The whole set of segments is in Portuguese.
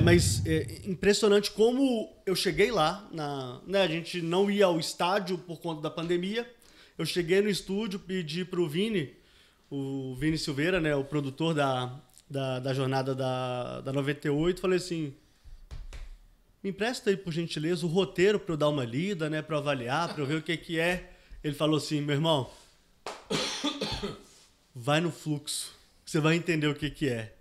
Mas é impressionante como eu cheguei lá, né, a gente não ia ao estádio por conta da pandemia. Eu cheguei no estúdio, pedi pro Vini, o Vini Silveira, né, o produtor da jornada da 98, falei assim, me empresta aí, por gentileza, o roteiro para eu dar uma lida, né, para avaliar, para eu ver o que é. Ele falou assim, meu irmão, vai no fluxo, você vai entender o que é.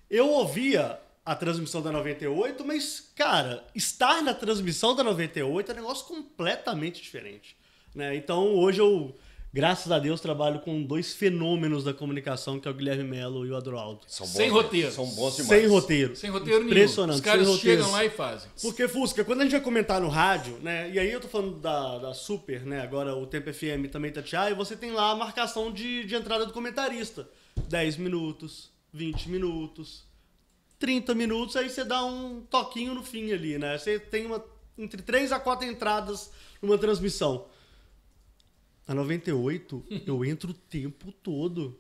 Eu ouvia a transmissão da 98, mas, cara, estar na transmissão da 98 é um negócio completamente diferente, né? Então, hoje eu, graças a Deus, trabalho com dois fenômenos da comunicação, que é o Guilherme Melo e o Adroaldo. Sem roteiro. São bons demais. Sem roteiro. Sem roteiro nenhum. Impressionante. Os caras chegam lá e fazem. Porque, Fusca, quando a gente vai comentar no rádio, né? E aí eu tô falando da Super, né? Agora o Tempo FM também tá e você tem lá a marcação de entrada do comentarista. 10 minutos, 20 minutos, 30 minutos, aí você dá um toquinho no fim ali, né? Você tem entre 3 a 4 entradas numa transmissão. Na 98, eu entro o tempo todo.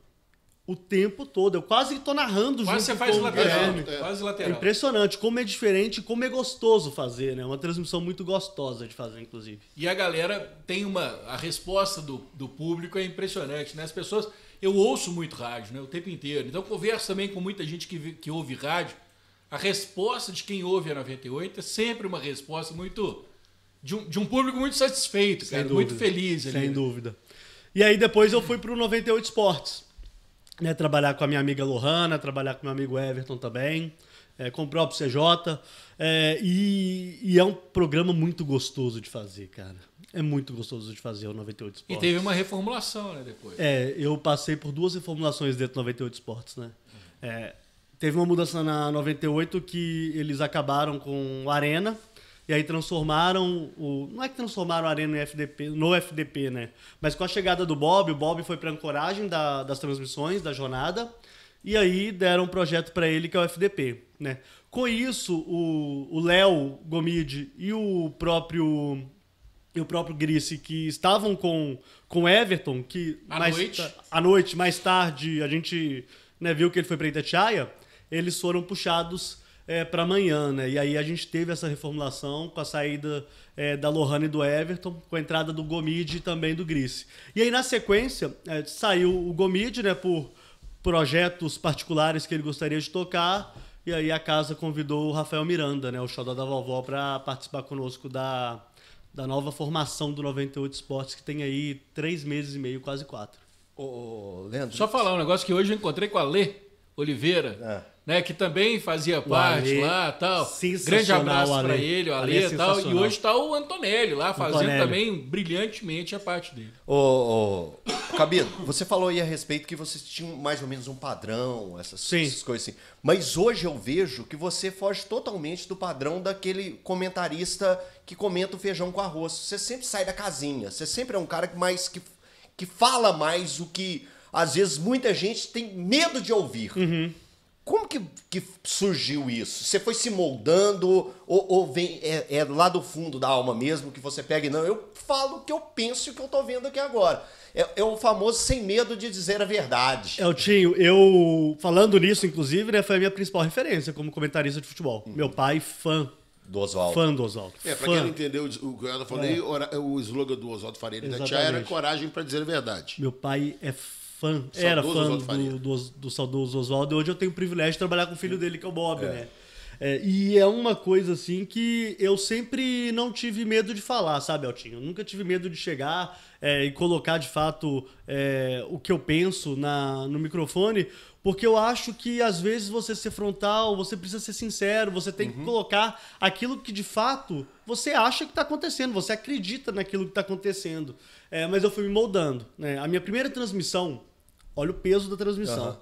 O tempo todo. Eu quase tô narrando junto você faz com o lateral. Guilherme. Quase É lateral. impressionante como é diferente, como é gostoso fazer, né? Uma transmissão muito gostosa de fazer, inclusive. E a galera tem a resposta do público é impressionante, né? As pessoas... Eu ouço muito rádio, né? O tempo inteiro. Então, eu converso também com muita gente que ouve rádio. A resposta de quem ouve a 98 é sempre uma resposta muito... De um público muito satisfeito, cara. Muito feliz ali. Sem dúvida. E aí, depois eu fui pro 98 Esportes. Né, trabalhar com a minha amiga Lohana, trabalhar com meu amigo Everton também, com o próprio CJ. E é um programa muito gostoso de fazer, cara. É muito gostoso de fazer o 98 Esportes. E teve uma reformulação, né, depois. Eu passei por 2 reformulações dentro do 98 Esportes, né? Teve uma mudança na 98 que eles acabaram com a Arena, e aí transformaram não é que transformaram a Arena no FDP, né? Mas com a chegada do Bob, o Bob foi para ancoragem das transmissões, da jornada, e aí deram um projeto para ele que é o FDP, né? Com isso, o Léo Gomide e o próprio Grice, que estavam com o Everton, que à noite, mais tarde, a gente, né, viu que ele foi para Itatiaia, eles foram puxados para amanhã, né? E aí a gente teve essa reformulação com a saída da Lohana e do Everton, com a entrada do Gomide e também do Grice. E aí, na sequência, saiu o Gomide, né, por projetos particulares que ele gostaria de tocar, e aí a casa convidou o Rafael Miranda, né, o xodó da vovó, para participar conosco da nova formação do 98 Esportes, que tem aí 3 meses e meio, quase 4. Leandro, Só falar um negócio que hoje eu encontrei com a Lê Oliveira, né, que também fazia parte Ale, lá e tal. sensacional, Grande abraço para Ale. ele, o Ale Ale e tal. E hoje está o Antonelli lá, fazendo Antonelli. também brilhantemente a parte dele. Cabelo, você falou aí a respeito que vocês tinham mais ou menos um padrão, essas coisas assim. Mas hoje eu vejo que você foge totalmente do padrão daquele comentarista que comenta o feijão com arroz. Você sempre sai da casinha. Você sempre é um cara que fala mais o que, às vezes, muita gente tem medo de ouvir. Uhum. Como que surgiu isso? Você foi se moldando ou vem, lá do fundo da alma mesmo que você pega e não, eu falo o que eu penso e o que eu tô vendo aqui agora. É o famoso sem medo de dizer a verdade. Eltinho, eu falando nisso, inclusive, né, foi a minha principal referência como comentarista de futebol. Meu pai, fã do Oswaldo. Fã do Oswaldo. Pra quem não entendeu o que eu tô falando aí, o slogan do Oswaldo Faria da Tia era coragem pra dizer a verdade. Meu pai é era fã do saudoso Oswaldo, e hoje eu tenho o privilégio de trabalhar com o filho dele, que é o Bob, né? E é uma coisa assim que eu sempre não tive medo de falar, sabe, Eltinho? Eu nunca tive medo de chegar e colocar de fato o que eu penso no microfone, porque eu acho que às vezes você ser frontal, você precisa ser sincero, você tem que colocar aquilo que de fato você acha que está acontecendo, você acredita naquilo que está acontecendo. Mas eu fui me moldando, né? A minha primeira transmissão, olha o peso da transmissão.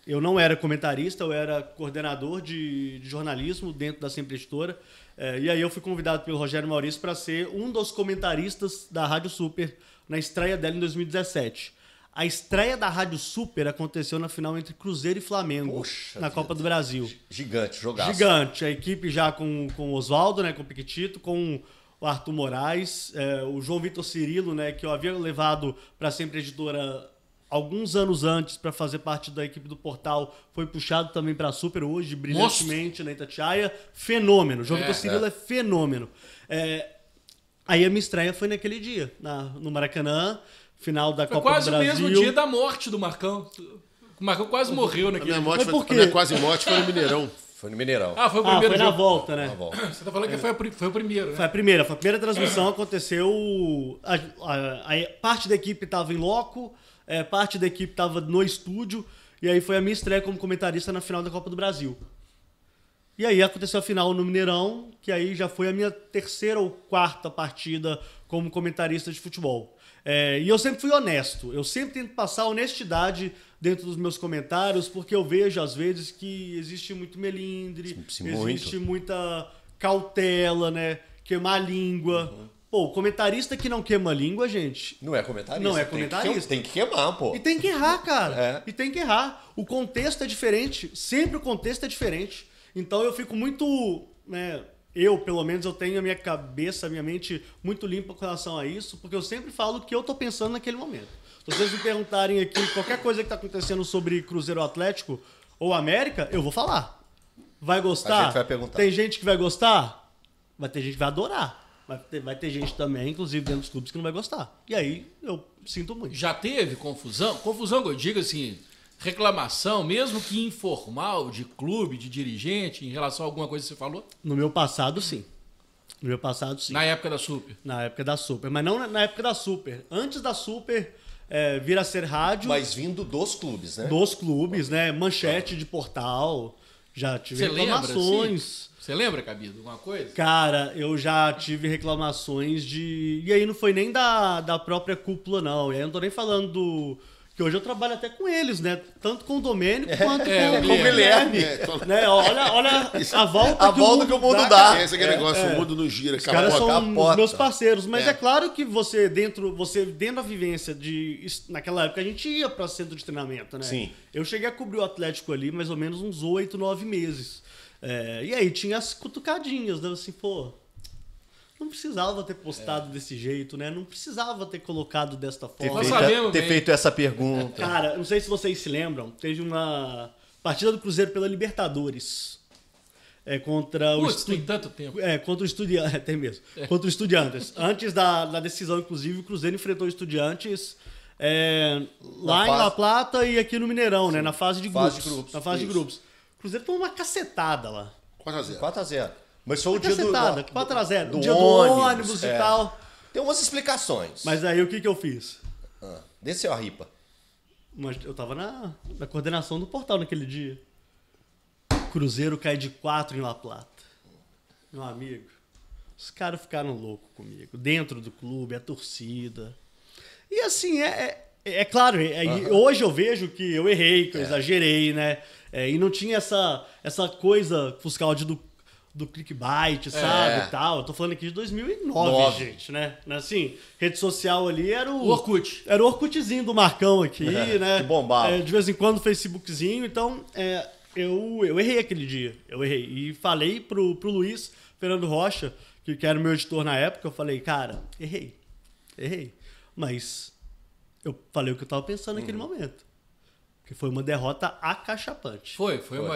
Eu não era comentarista, eu era coordenador de jornalismo dentro da Sempre Editora. E aí eu fui convidado pelo Rogério Maurício para ser um dos comentaristas da Rádio Super na estreia dela em 2017. A estreia da Rádio Super aconteceu na final entre Cruzeiro e Flamengo, na Copa do Brasil. Gigante, jogaço. Gigante. A equipe já com o Oswaldo, né, com o Piquitito, com o Arthur Moraes, o João Vitor Cirilo, né, que eu havia levado para Sempre Editora alguns anos antes para fazer parte da equipe do Portal, foi puxado também para a Super hoje, brilhantemente na Itatiaia. Fenômeno. O João Vitor Cirilo é fenômeno. Aí a minha estreia foi naquele dia, no Maracanã, final da Copa do Brasil. Foi quase o mesmo dia da morte do Marcão. O Marcão quase morreu naquele dia. A minha quase morte foi no Mineirão. Foi no Mineirão. Ah, foi o primeiro foi jogo. na volta, né? Você tá falando que foi o primeiro, né? Foi a primeira transmissão, aconteceu... A parte da equipe estava em loco, parte da equipe estava no estúdio, e aí foi a minha estreia como comentarista na final da Copa do Brasil. E aí aconteceu a final no Mineirão, que aí já foi a minha 3ª ou 4ª partida como comentarista de futebol. E eu sempre fui honesto, eu sempre tento passar honestidade dentro dos meus comentários, porque eu vejo às vezes que existe muito melindre, existe muita cautela, né? Queimar a língua. Pô, comentarista que não queima a língua, gente... Não é comentarista. Não é comentarista. Tem que queimar, pô. E tem que errar, cara. E tem que errar. O contexto é diferente. Sempre o contexto é diferente. Então eu fico muito... né, eu, pelo menos, eu tenho a minha cabeça, a minha mente muito limpa com relação a isso, porque eu sempre falo o que eu tô pensando naquele momento. Se vocês me perguntarem aqui qualquer coisa que tá acontecendo sobre Cruzeiro Atlético ou América, eu vou falar. Vai gostar? A gente vai perguntar. Tem gente que vai gostar? Vai ter gente que vai adorar. Vai ter gente também, inclusive dentro dos clubes, que não vai gostar. E aí eu sinto muito. Já teve confusão? Confusão que eu digo assim, reclamação, mesmo que informal, de clube, de dirigente, em relação a alguma coisa que você falou? No meu passado, sim. No meu passado, sim. Na época da Super? Na época da Super. Mas não na época da Super. Antes da Super vir a ser rádio. Mas vindo dos clubes, né? Dos clubes, né? Manchete de portal. Já tive reclamações. Você lembra, Cabido, alguma coisa? Cara, eu já tive reclamações de... E aí não foi nem da própria cúpula, não. E aí eu não tô nem falando do... Que hoje eu trabalho até com eles, né? Tanto com o Domênico quanto com o Guilherme. Né? Olha a volta que o mundo dá. Esse é negócio, o mundo não gira. Os caras são os meus parceiros. Mas é claro que você dentro da vivência de... Naquela época a gente ia para centro de treinamento, né? Sim. Eu cheguei a cobrir o Atlético ali mais ou menos uns 8, 9 meses. E aí tinha as cutucadinhas, né? Assim, pô... Não precisava ter postado desse jeito, né? Não precisava ter colocado desta forma. Ter feito essa pergunta. Cara, não sei se vocês se lembram, teve uma partida do Cruzeiro pela Libertadores. Contra o tem tanto tempo. Contra o Estudiantes. Tem mesmo. Contra o Estudiantes. Antes da decisão, inclusive, o Cruzeiro enfrentou o Estudiantes lá em La Plata e aqui no Mineirão, né? Na fase de grupos. Na fase de grupos. O Cruzeiro tomou uma cacetada lá. 4x0. Mas foi o dia do 4x0. Do dia do ônibus e tal. Tem umas explicações. Mas aí o que eu fiz? Desceu a ripa. Mas eu tava na coordenação do portal naquele dia. Cruzeiro cai de 4 em La Plata. Meu amigo, os caras ficaram loucos comigo. Dentro do clube, a torcida. E assim, é claro, hoje eu vejo que eu errei, que eu exagerei, né? E não tinha essa coisa, os áudios do clickbait, sabe, e tal. Eu tô falando aqui de 2009, gente, né? Assim, rede social ali era o Orkut. Era o Orkutzinho do Marcão aqui, né? Que bombava. De vez em quando o Facebookzinho. Então, eu errei aquele dia. Eu errei. E falei pro Luiz Fernando Rocha, que era o meu editor na época, eu falei, cara, errei. Mas eu falei o que eu tava pensando naquele momento. Que foi uma derrota acachapante.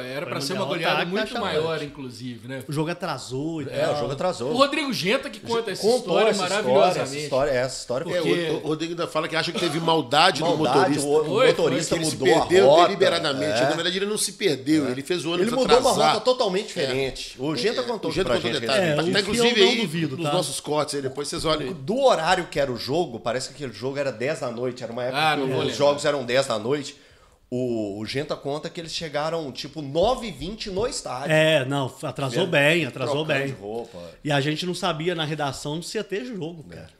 Era para ser uma goleada muito maior, inclusive, né? O jogo atrasou. O jogo atrasou. O Rodrigo Genta que conta essa história maravilhosamente. Essa história porque o Rodrigo ainda fala que acha que teve maldade do motorista. O motorista ele mudou se perdeu a rota, deliberadamente. Na verdade, ele não se perdeu. Ele fez o ônibus Ele mudou atrasar. uma rota totalmente diferente. O Genta contou pra gente. Tá inclusive aí nos nossos cortes aí, depois vocês olhem. Do horário que era o jogo, parece que aquele jogo era 10 da noite. Era uma época que os jogos eram 10 da noite. O Genta conta que eles chegaram, tipo, 9h20 no estádio. Atrasou bem. De roupa. E a gente não sabia na redação se ia ter jogo, cara.